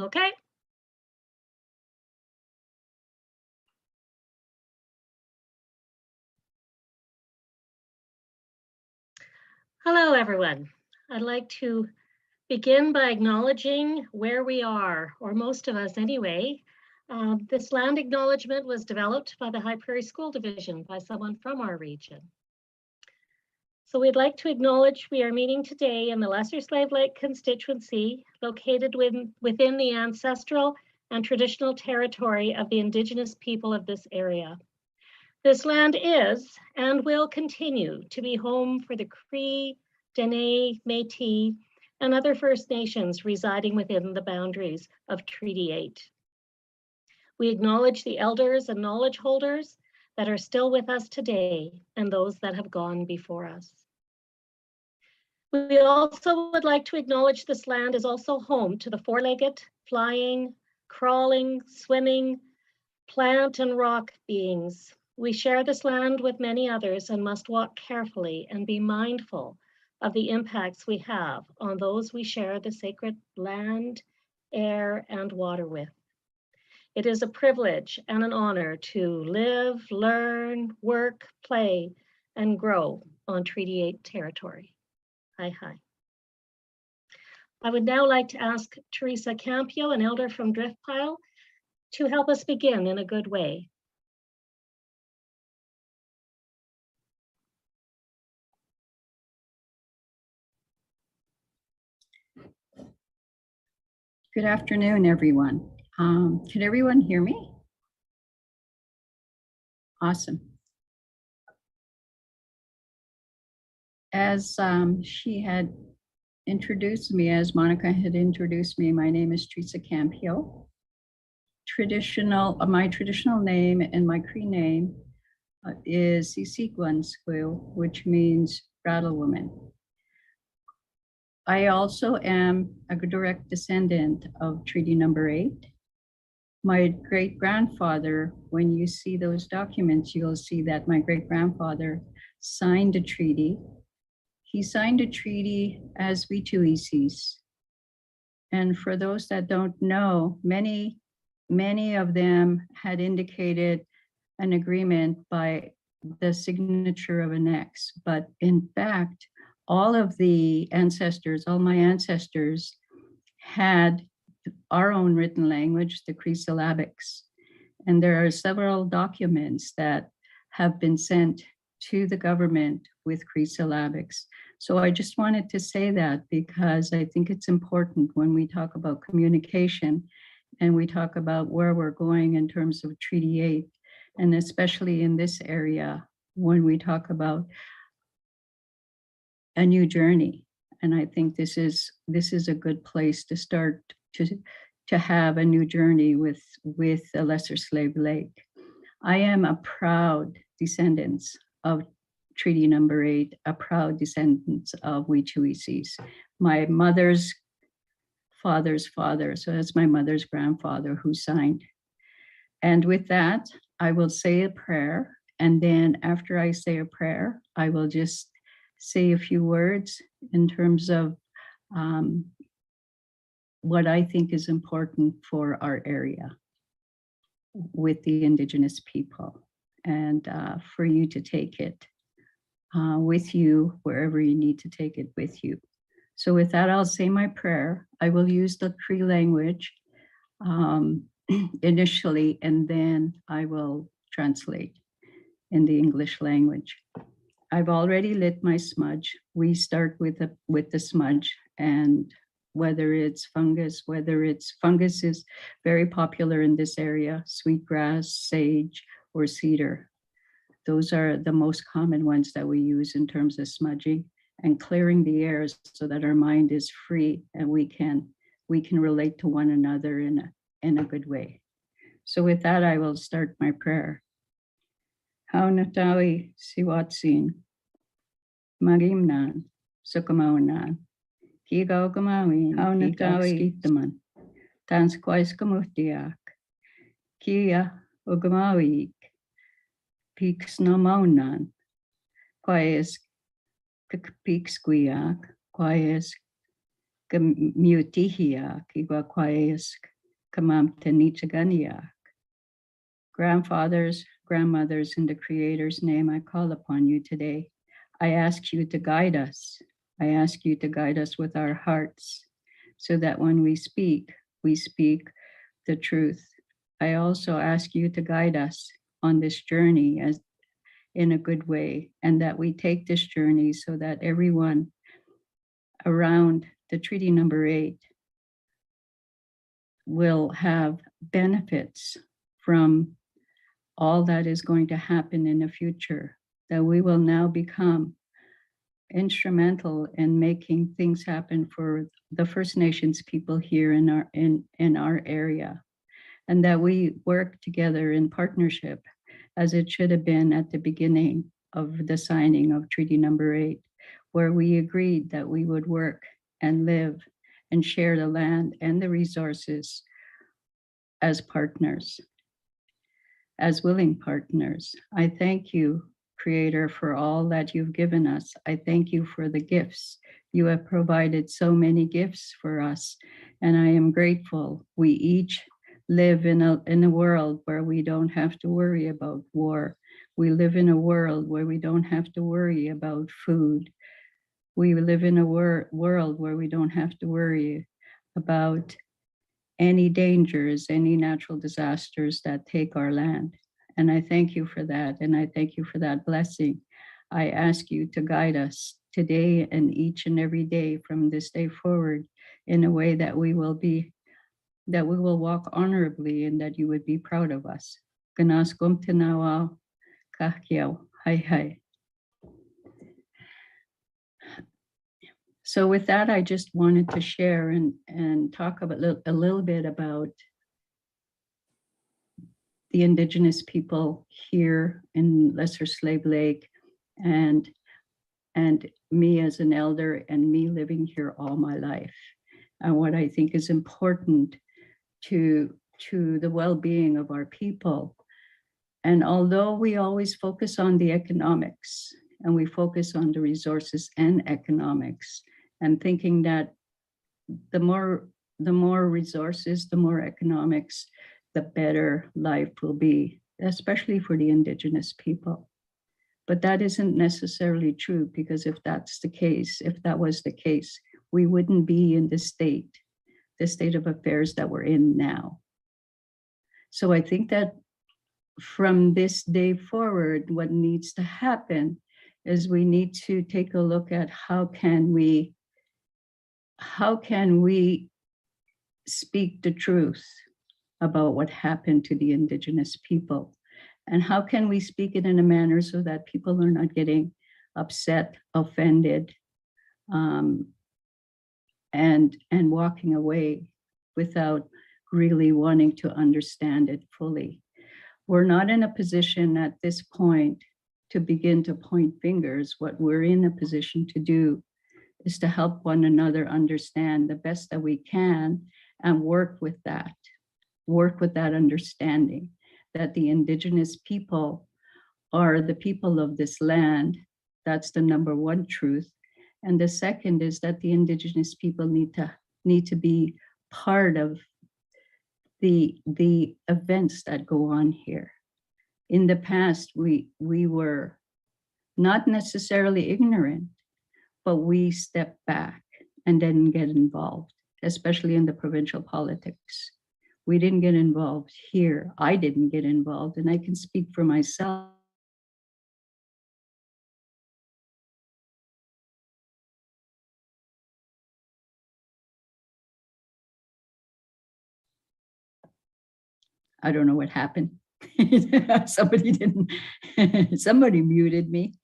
Okay. Hello, everyone. I'd like to begin by acknowledging where we are, or most of us anyway. This land acknowledgement was developed by the High Prairie School Division by someone from our region. So we'd like to acknowledge we are meeting today in the Lesser Slave Lake constituency, located within the ancestral and traditional territory of the Indigenous people of this area. This land is and will continue to be home for the Cree, Dene, Métis, and other First Nations residing within the boundaries of Treaty 8. We acknowledge the elders and knowledge holders that are still with us today and those that have gone before us. We also would like to acknowledge this land is also home to the four-legged, flying, crawling, swimming, plant and rock beings. We share this land with many others and must walk carefully and be mindful of the impacts we have on those we share the sacred land, air, and water with. It is a privilege and an honor to live, learn, work, play, and grow on Treaty 8 territory. Hi, hi. I would now like to ask Teresa Campio, an elder from Driftpile, to help us begin in a good way. Good afternoon, everyone. Can everyone hear me? Awesome. As she had introduced me, as Monica had introduced me, my name is Teresa Campio. My traditional name and my Cree name is Sisikwansquill, which means rattle woman. I also am a direct descendant of Treaty Number 8. My great-grandfather, when you see those documents, you'll see that my great-grandfather signed a treaty. He signed a treaty as Wituisis. And for those that don't know, many of them had indicated an agreement by the signature of an X. But in fact, all of my ancestors had our own written language, the Cree syllabics. And there are several documents that have been sent to the government with Cree syllabics. So I just wanted to say that because I think it's important when we talk about communication and we talk about where we're going in terms of Treaty 8, and especially in this area, when we talk about a new journey. And I think this is a good place to start to have a new journey with the Lesser Slave Lake. I am a proud descendant of Treaty Number 8, a proud descendant of Wituisis. My mother's father's father, so that's my mother's grandfather who signed. And with that, I will say a prayer. And then after I say a prayer, I will just say a few words in terms of what I think is important for our area with the Indigenous people, and for you to take it with you wherever you need to take it with you. So with that, I'll say my prayer. I will use the Cree language initially, and then I will translate in the English language. I've already lit my smudge. We start with the smudge, and whether it's fungus is very popular in this area, sweetgrass, sage, or cedar. Those are the most common ones that we use in terms of smudging and clearing the air so that our mind is free and we can relate to one another in a good way. So with that, I will start my prayer. Haunatawi siwatsin, magimnan, sukamaunan, kigaugamawin, haunatawi skitaman, tansquaiskamuhtiak, kia ugamawik, piksnomaunan, quais piksquiak, quais mutihiak, igua quais kamamtanichaganiak. Grandfathers, grandmothers, in the Creator's name, I call upon you today. I ask you to guide us. I ask you to guide us with our hearts so that when we speak the truth. I also ask you to guide us on this journey as in a good way, and that we take this journey so that everyone around the Treaty Number 8 will have benefits from all that is going to happen in the future, that we will now become instrumental in making things happen for the First Nations people here in our area, and that we work together in partnership as it should have been at the beginning of the signing of Treaty Number 8, where we agreed that we would work and live and share the land and the resources as partners, as willing partners. I thank you, Creator, for all that you've given us. I thank you for the gifts. You have provided so many gifts for us, and I am grateful. We each live in a world where we don't have to worry about war. We live in a world where we don't have to worry about food. We live in a world where we don't have to worry about any dangers, any natural disasters that take our land. And I thank you for that. And I thank you for that blessing. I ask you to guide us today and each and every day from this day forward in a way that we will walk honorably and that you would be proud of us. Ganaskum tinawa kahkiao. Hi hi. So with that, I just wanted to share and talk about a little bit about the Indigenous people here in Lesser Slave Lake and me as an elder and me living here all my life. And what I think is important to the well-being of our people. And although we always focus on the economics and we focus on the resources and economics, and thinking that the more resources, the more economics, the better life will be, especially for the Indigenous people. But that isn't necessarily true, because if that was the case, we wouldn't be in the state of affairs that we're in now. So I think that from this day forward, what needs to happen is we need to take a look at how can we speak the truth about what happened to the Indigenous people, and how can we speak it in a manner so that people are not getting upset, offended, and walking away without really wanting to understand it fully. We're not in a position at this point to begin to point fingers. What we're in a position to do is to help one another understand the best that we can and work with that understanding that the Indigenous people are the people of this land. That's the number one truth. And the second is that the Indigenous people need to be part of the events that go on here. In the past, we were not necessarily ignorant, but we stepped back and didn't get involved, especially in the provincial politics. We didn't get involved here. I didn't get involved, and I can speak for myself. I don't know what happened. Somebody muted me.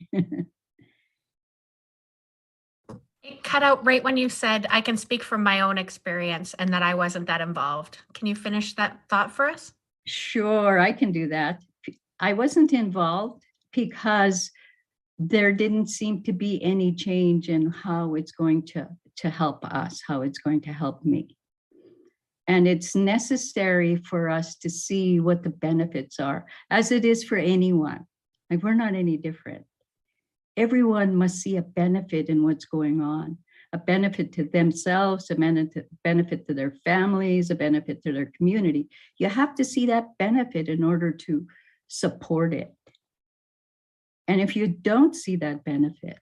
It cut out right when you said, I can speak from my own experience and that I wasn't that involved. Can you finish that thought for us? Sure, I can do that. I wasn't involved. because there didn't seem to be any change in how it's going to help us, how it's going to help me. And it's necessary for us to see what the benefits are, as it is for anyone. Like, we're not any different. Everyone must see a benefit in what's going on, a benefit to themselves, a benefit to their families, a benefit to their community. You have to see that benefit in order to support it. And if you don't see that benefit,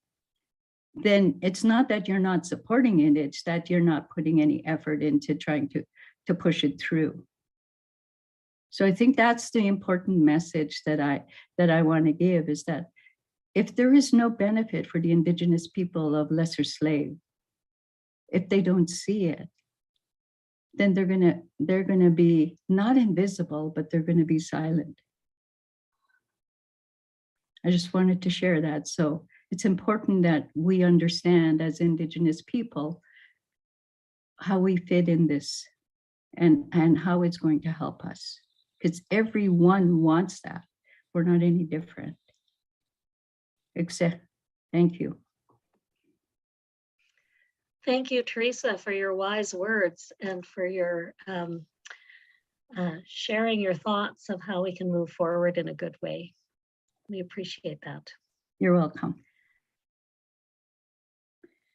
then it's not that you're not supporting it, it's that you're not putting any effort into trying to push it through. So I think that's the important message that I want to give, is that if there is no benefit for the Indigenous people of Lesser Slave, if they don't see it, then they're gonna be not invisible, but they're gonna be silent. I just wanted to share that. So it's important that we understand as Indigenous people how we fit in this and how it's going to help us, because everyone wants that. We're not any different. Except, thank you. Thank you, Teresa, for your wise words and for your sharing your thoughts of how we can move forward in a good way. We appreciate that. You're welcome.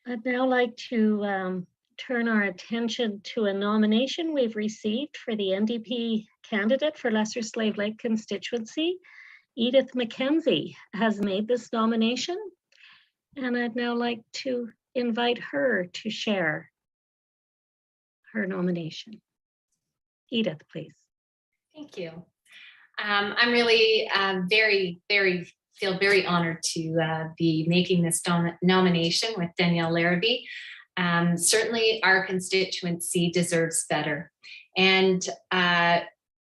I'd now like to turn our attention to a nomination we've received for the NDP candidate for Lesser Slave Lake constituency. Edith McKenzie has made this nomination, and I'd now like to invite her to share her nomination. Edith, please. Thank you. I'm really feel very honored to be making this nomination with Danielle Larivee. Certainly our constituency deserves better. And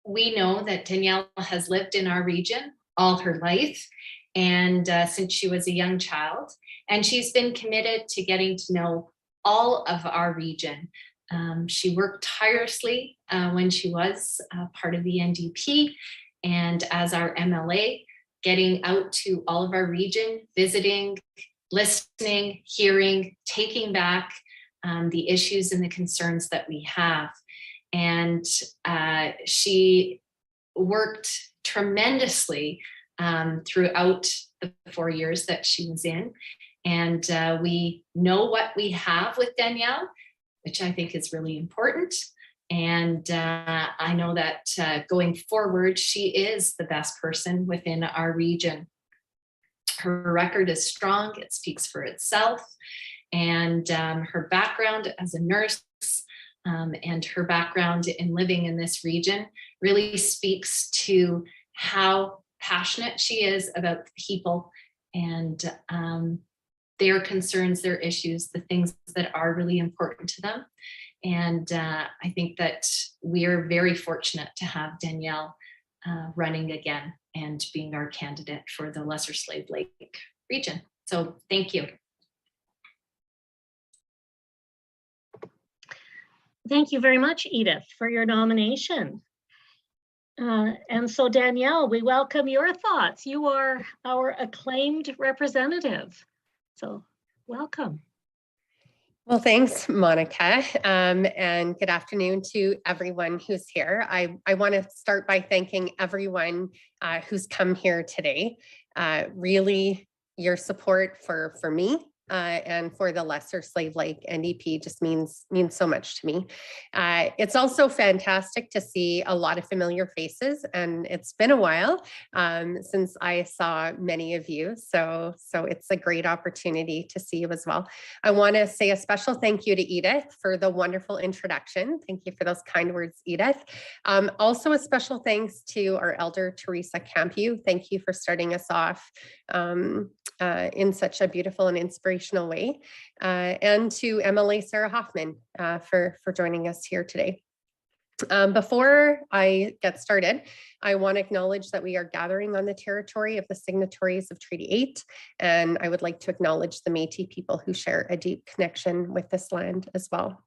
we know that Danielle has lived in our region all her life, and since she was a young child, and she's been committed to getting to know all of our region. She worked tirelessly when she was part of the NDP and as our MLA, getting out to all of our region, visiting, listening, hearing, taking back the issues and the concerns that we have. And she worked tremendously throughout the 4 years that she was in. And we know what we have with Danielle, which I think is really important. And I know that going forward, she is the best person within our region. Her record is strong, it speaks for itself. And her background as a nurse and her background in living in this region really speaks to how passionate she is about the people and their concerns, their issues, the things that are really important to them. And I think that we are very fortunate to have Danielle running again and being our candidate for the Lesser Slave Lake region. So thank you. Thank you very much, Edith, for your nomination. And so Danielle, we welcome your thoughts. You are our acclaimed representative. So welcome. Well, thanks, Monica, and good afternoon to everyone who's here. I want to start by thanking everyone who's come here today. Really, your support for me and for the Lesser Slave Lake NDP just means so much to me. It's also fantastic to see a lot of familiar faces, and it's been a while since I saw many of you. So it's a great opportunity to see you as well. I want to say a special thank you to Edith for the wonderful introduction. Thank you for those kind words, Edith. Also a special thanks to our elder, Teresa Campew. Thank you for starting us off in such a beautiful and inspirational way, and to MLA Sarah Hoffman for joining us here today. Before I get started, I want to acknowledge that we are gathering on the territory of the signatories of Treaty 8, and I would like to acknowledge the Métis people who share a deep connection with this land as well.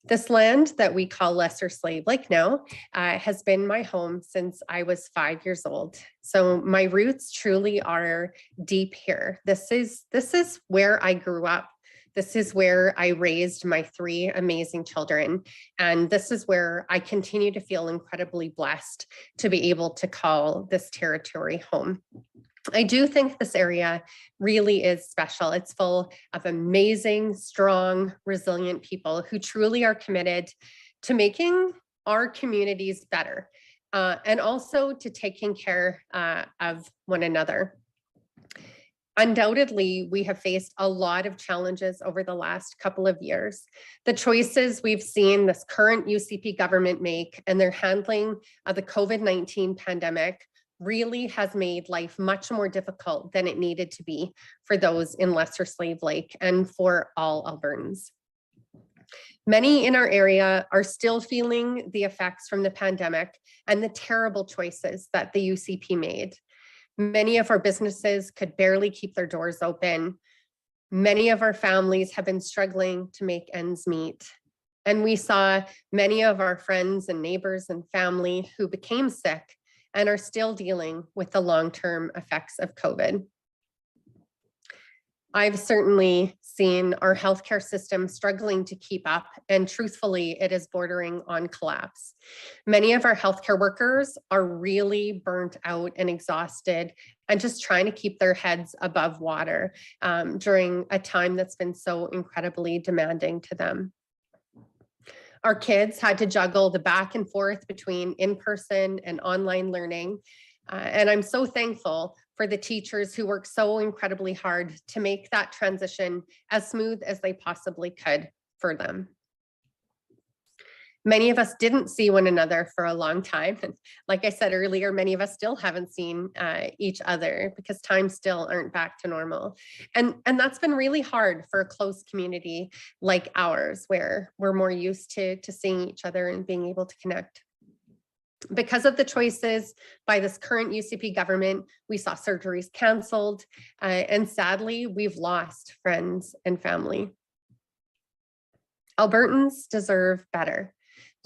This land that we call Lesser Slave Lake now has been my home since I was 5 years old. So my roots truly are deep here. This is where I grew up. This is where I raised my 3 amazing children. And this is where I continue to feel incredibly blessed to be able to call this territory home. I do think this area really is special. It's full of amazing, strong, resilient people who truly are committed to making our communities better and also to taking care of one another. Undoubtedly, we have faced a lot of challenges over the last couple of years. The choices we've seen this current UCP government make and their handling of the COVID-19 pandemic really has made life much more difficult than it needed to be for those in Lesser Slave Lake and for all Albertans. Many in our area are still feeling the effects from the pandemic and the terrible choices that the UCP made. Many of our businesses could barely keep their doors open. Many of our families have been struggling to make ends meet. And we saw many of our friends and neighbors and family who became sick and are still dealing with the long-term effects of COVID. I've certainly seen our healthcare system struggling to keep up, and truthfully, it is bordering on collapse. Many of our healthcare workers are really burnt out and exhausted and just trying to keep their heads above water during a time that's been so incredibly demanding to them. Our kids had to juggle the back and forth between in-person and online learning. And I'm so thankful for the teachers who work so incredibly hard to make that transition as smooth as they possibly could for them. Many of us didn't see one another for a long time. And like I said earlier, many of us still haven't seen each other because times still aren't back to normal. And that's been really hard for a close community like ours, where we're more used to seeing each other and being able to connect. Because of the choices by this current UCP government, we saw surgeries canceled, and sadly, we've lost friends and family. Albertans deserve better.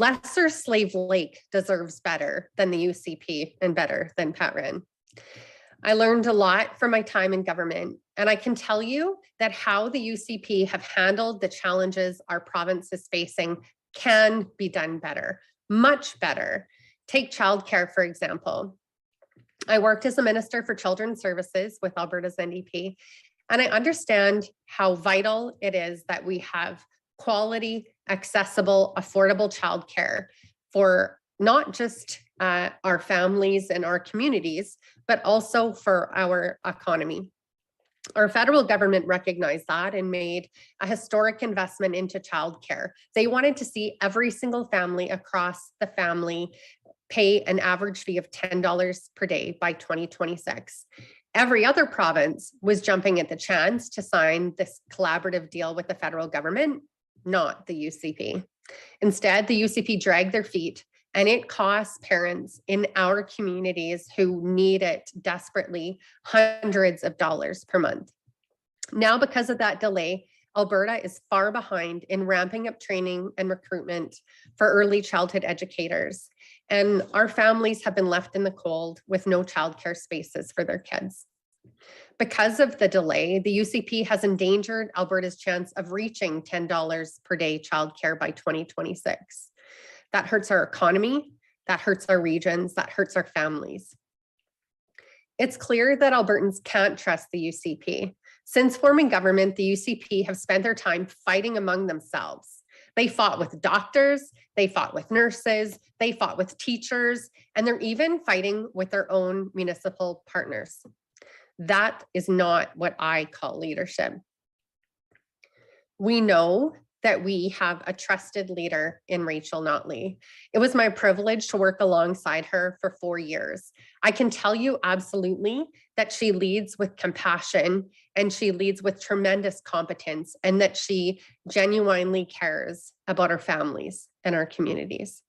Lesser Slave Lake deserves better than the UCP and better than Pat Wren. I learned a lot from my time in government, and I can tell you that how the UCP have handled the challenges our province is facing can be done better, much better. Take childcare, for example. I worked as a Minister for Children's Services with Alberta's NDP, and I understand how vital it is that we have quality, accessible, affordable childcare for not just our families and our communities, but also for our economy. Our federal government recognized that and made a historic investment into childcare. They wanted to see every single family across the family pay an average fee of $10 per day by 2026. Every other province was jumping at the chance to sign this collaborative deal with the federal government, not the UCP. Instead, the UCP dragged their feet, and it costs parents in our communities who need it desperately hundreds of dollars per month. Now, because of that delay, Alberta is far behind in ramping up training and recruitment for early childhood educators. And our families have been left in the cold with no childcare spaces for their kids. Because of the delay, the UCP has endangered Alberta's chance of reaching $10 per day childcare by 2026. That hurts our economy, that hurts our regions, that hurts our families. It's clear that Albertans can't trust the UCP. Since forming government, the UCP have spent their time fighting among themselves. They fought with doctors, they fought with nurses, they fought with teachers, and they're even fighting with their own municipal partners. That is not what I call leadership. We know that we have a trusted leader in Rachel Notley. It was my privilege to work alongside her for 4 years. I can tell you absolutely that she leads with compassion and she leads with tremendous competence, and that she genuinely cares about our families and our communities.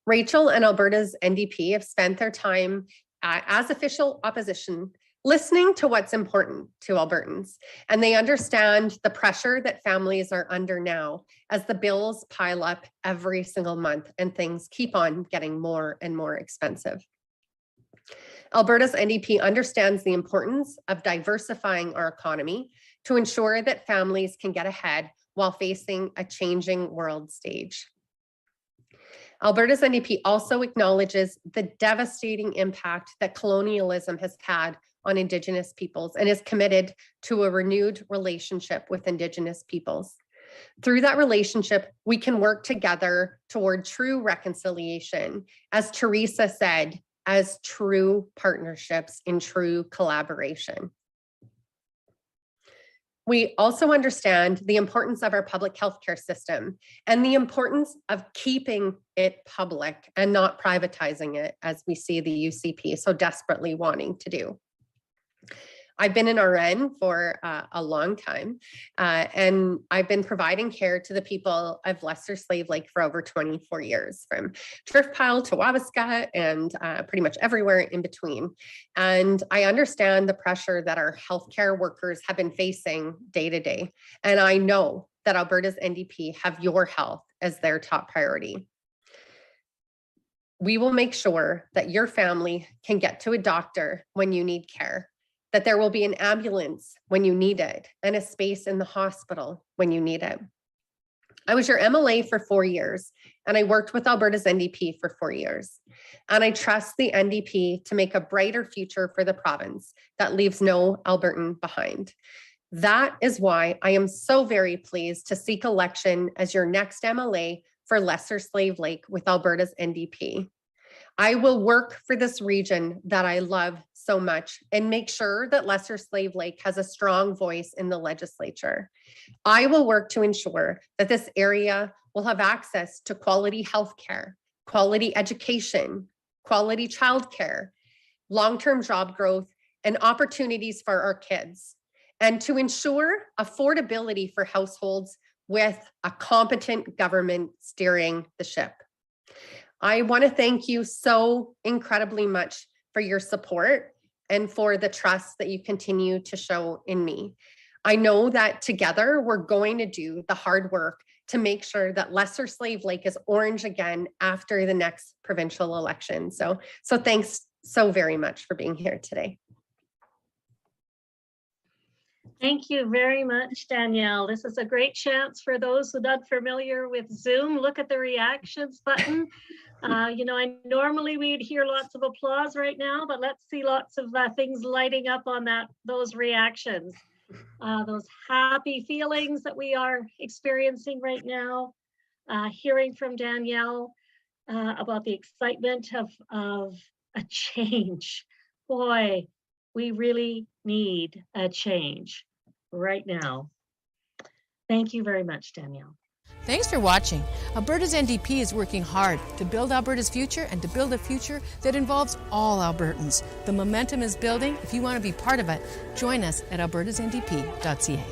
Rachel and Alberta's NDP have spent their time as official opposition listening to what's important to Albertans, and they understand the pressure that families are under now as the bills pile up every single month and things keep on getting more and more expensive. Alberta's NDP understands the importance of diversifying our economy to ensure that families can get ahead while facing a changing world stage. Alberta's NDP also acknowledges the devastating impact that colonialism has had on Indigenous peoples and is committed to a renewed relationship with Indigenous peoples. Through that relationship, we can work together toward true reconciliation, as Teresa said, as true partnerships in true collaboration. We also understand the importance of our public healthcare system and the importance of keeping it public and not privatizing it, as we see the UCP so desperately wanting to do. I've been an RN for a long time, and I've been providing care to the people of Lesser Slave Lake for over 24 years, from Driftpile to Wabasca and pretty much everywhere in between. And I understand the pressure that our healthcare workers have been facing day to day. And I know that Alberta's NDP have your health as their top priority. We will make sure that your family can get to a doctor when you need care, that there will be an ambulance when you need it, and a space in the hospital when you need it. I was your MLA for 4 years, and I worked with Alberta's NDP for 4 years. And I trust the NDP to make a brighter future for the province that leaves no Albertan behind. That is why I am so very pleased to seek election as your next MLA for Lesser Slave Lake with Alberta's NDP. I will work for this region that I love so much and make sure that Lesser Slave Lake has a strong voice in the legislature. I will work to ensure that this area will have access to quality healthcare, quality education, quality childcare, long-term job growth, and opportunities for our kids, and to ensure affordability for households with a competent government steering the ship. I want to thank you so incredibly much for your support and for the trust that you continue to show in me. I know that together we're going to do the hard work to make sure that Lesser Slave Lake is orange again after the next provincial election. So thanks so very much for being here today. Thank you very much, Danielle. This is a great chance for those who are not familiar with Zoom. Look at the reactions button. You know, normally we'd hear lots of applause right now, but let's see lots of things lighting up on those reactions. Those happy feelings that we are experiencing right now, hearing from Danielle about the excitement of a change. Boy, we really need a change right now. Thank you very much, Danielle. Thanks for watching. Alberta's NDP is working hard to build Alberta's future and to build a future that involves all Albertans. The momentum is building. If you want to be part of it, join us at albertasndp.ca.